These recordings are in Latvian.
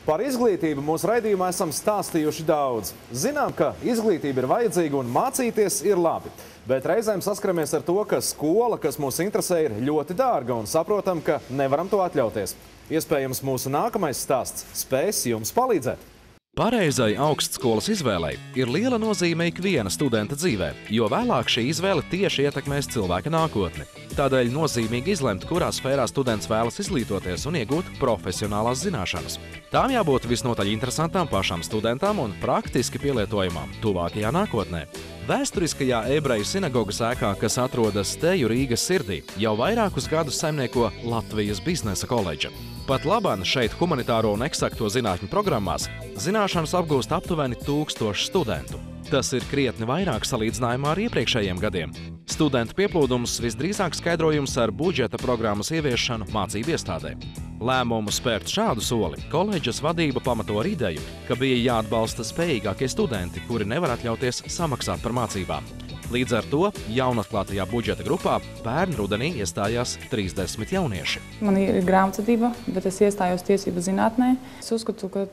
Par izglītību mūsu raidījumā esam stāstījuši daudz. Zinām, ka izglītība ir vajadzīga un mācīties ir labi. Bet reizēm saskaramies ar to, ka skola, kas mūs interesē, ir ļoti dārga un saprotam, ka nevaram to atļauties. Iespējams, mūsu nākamais stāsts spēs jums palīdzēt. Pareizai augstskolas izvēlei ir liela nozīme ikviena studenta dzīvē, jo vēlāk šī izvēle tieši ietekmēs cilvēka nākotni. Tādēļ nozīmīgi izlemt, kurā sfērā students vēlas izglītoties un iegūt profesionālās zināšanas. Tām jābūt visnotaļ interesantām pašām studentām un praktiski pielietojamām tuvākajā nākotnē. Vēsturiskajā ebreju sinagogas ēkā, kas atrodas teju Rīgas sirdī, jau vairākus gadus saimnieko Latvijas biznesa koledža. Pat labāk šeit humanitāro un eksakto zinātņu programmās zināšanas apgūst aptuveni 1000 studentu. Tas ir krietni vairāk salīdzinājumā ar iepriekšējiem gadiem. Studentu pieplūdums visdrīzāk skaidrojums ar budžeta programmas ieviešanu mācību iestādē. Lēmumu spērt šādu soli koledžas vadība pamato ar ideju, ka bija jāatbalsta spējīgākie studenti, kuri nevar atļauties samaksāt par mācībām. Līdz ar to jaunatklātajā budžeta grupā pērn rudenī iestājās 30 jaunieši. Man ir grāmatvedība, bet es iestājos tiesību zinātnē. Es uzskatu, ka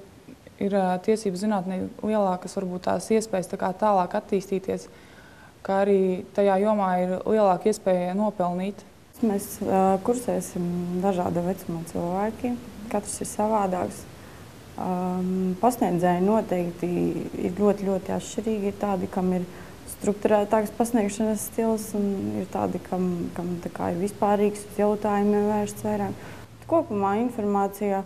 ir tiesību zinātnē lielākas varbūt tās iespējas tālāk attīstīties, kā arī tajā jomā ir lielāka iespēja nopelnīt. Mēs kursēsim dažāda vecuma cilvēki, katrs ir savādāks. Pasniedzēji noteikti ir ļoti atšķirīgi, ir tādi, kam ir strukturētāks pasniegšanas stils, un ir tādi, kam ir vispārīgs uz jautājumiem vērsts vairāk. Kopumā informācija,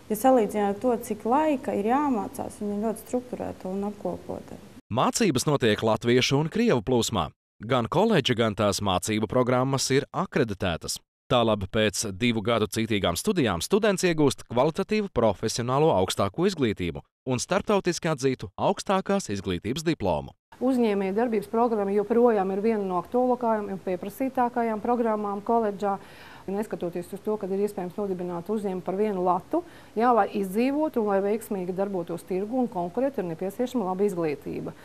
ja salīdzināt to, cik laika ir jāmācās, viņa ir ļoti strukturēta un apkopota. Mācības notiek latviešu un krievu plūsmā. Gan koledža, gan tās mācību programmas ir akreditētas. Tālāk pēc 2 gadu citīgām studijām students iegūst kvalitatīvu profesionālo augstāko izglītību un starptautiski atzītu augstākās izglītības diplomu. Uzņēmēja darbības programma joprojām ir viena no aktuālākajām un pieprasītākajām programmām koledžā. Neskatoties uz to, ka ir iespējams nodibināt uzņēmumu par vienu latu, lai izdzīvotu un lai veiksmīgi darbotos tirgu un konkurēt, ir nepieciešama laba izglītība.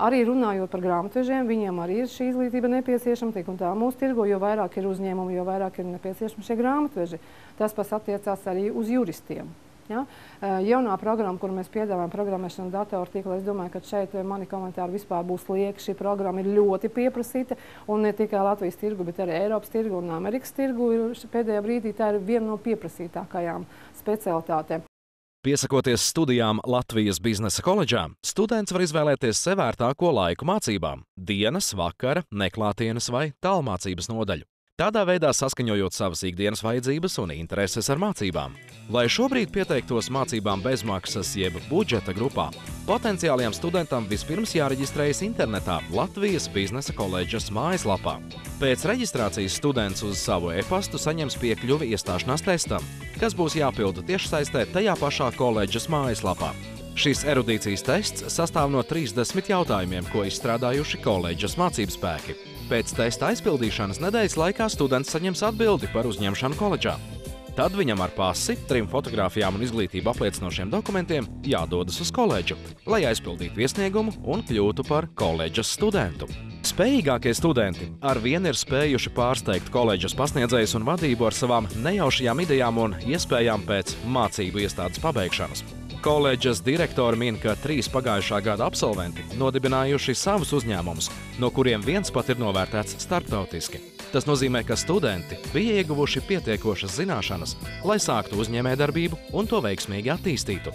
Arī runājot par grāmatvežiem, viņiem arī ir šī izglītība nepieciešama, tik un tā mūsu tirgo, jo vairāk ir uzņēmumi, jo vairāk ir nepieciešami šie grāmatveži. Tas pats attiecās arī uz juristiem. Ja? Jaunā programma, kuru mēs piedāvājam, programmēšana datortīkla, es domāju, ka šeit mani komentāri vispār būs lieki. Šī programma ir ļoti pieprasīta, un ne tikai Latvijas tirgu, bet arī Eiropas tirgu un Amerikas tirgu. Pēdējā brīdī tā ir viena no pieprasītākajām specialitātēm. Piesakoties studijām Latvijas biznesa koledžā, students var izvēlēties sev vērtāko laiku mācībām – dienas, vakara, neklātienes vai tālmācības nodaļu. Tādā veidā saskaņojot savas ikdienas vajadzības un intereses ar mācībām. Lai šobrīd pieteiktos mācībām bezmaksas jeb budžeta grupā, potenciālajam studentam vispirms jāreģistrējas internetā Latvijas biznesa koledžas mājaslapā. Pēc reģistrācijas students uz savu e-pastu saņems piekļuvi iestāšanās testam, kas būs jāpilda tiešsaistē tajā pašā koledžas mājaslapā. Šis erudīcijas tests sastāv no 30 jautājumiem, ko izstrādājuši koledžas mācību spēki. Pēc testa aizpildīšanas nedēļas laikā students saņems atbildi par uzņemšanu koledžā. Tad viņam ar pasi, 3 fotogrāfijām un izglītību apliecinošiem dokumentiem jādodas uz koledžu, lai aizpildītu iesniegumu un kļūtu par koledžas studentu. Spējīgākie studenti arvien ir spējuši pārsteigt koledžas pasniedzējus un vadību ar savām nejaušajām idejām un iespējām pēc mācību iestādes pabeigšanas. Koledžas direktori min, ka 3 pagājušā gada absolventi nodibinājuši savus uzņēmumus, no kuriem viens pat ir novērtēts starptautiski. Tas nozīmē, ka studenti bija ieguvuši pietiekošas zināšanas, lai sāktu uzņēmējdarbību un to veiksmīgi attīstītu.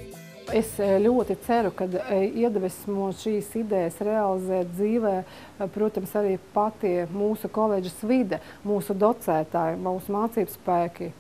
Es ļoti ceru, ka iedvesmo šīs idejas realizēt dzīvē, protams, arī pati mūsu koledžas vide, mūsu docētāji, mūsu mācību spēki,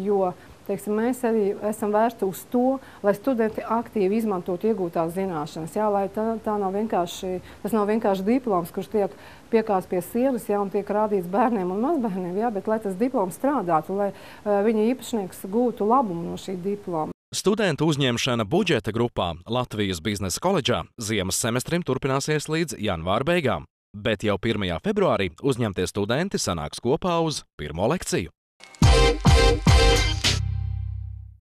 jo mēs arī esam vērsti uz to, lai studenti aktīvi izmantotu iegūtās zināšanas. Lai tas nav vienkārši diploms, kurš tiek piekāsts pie sienas un tiek rādīts bērniem un mazbērniem, bet lai tas diploms strādātu, lai viņa īpašnieks gūtu labumu no šī diploma. Studentu uzņemšana budžeta grupā Latvijas biznesa koledžā ziemas semestrim turpināsies līdz janvāra beigām, bet jau 1. februārī uzņemtie studenti sanāks kopā uz pirmo lekciju.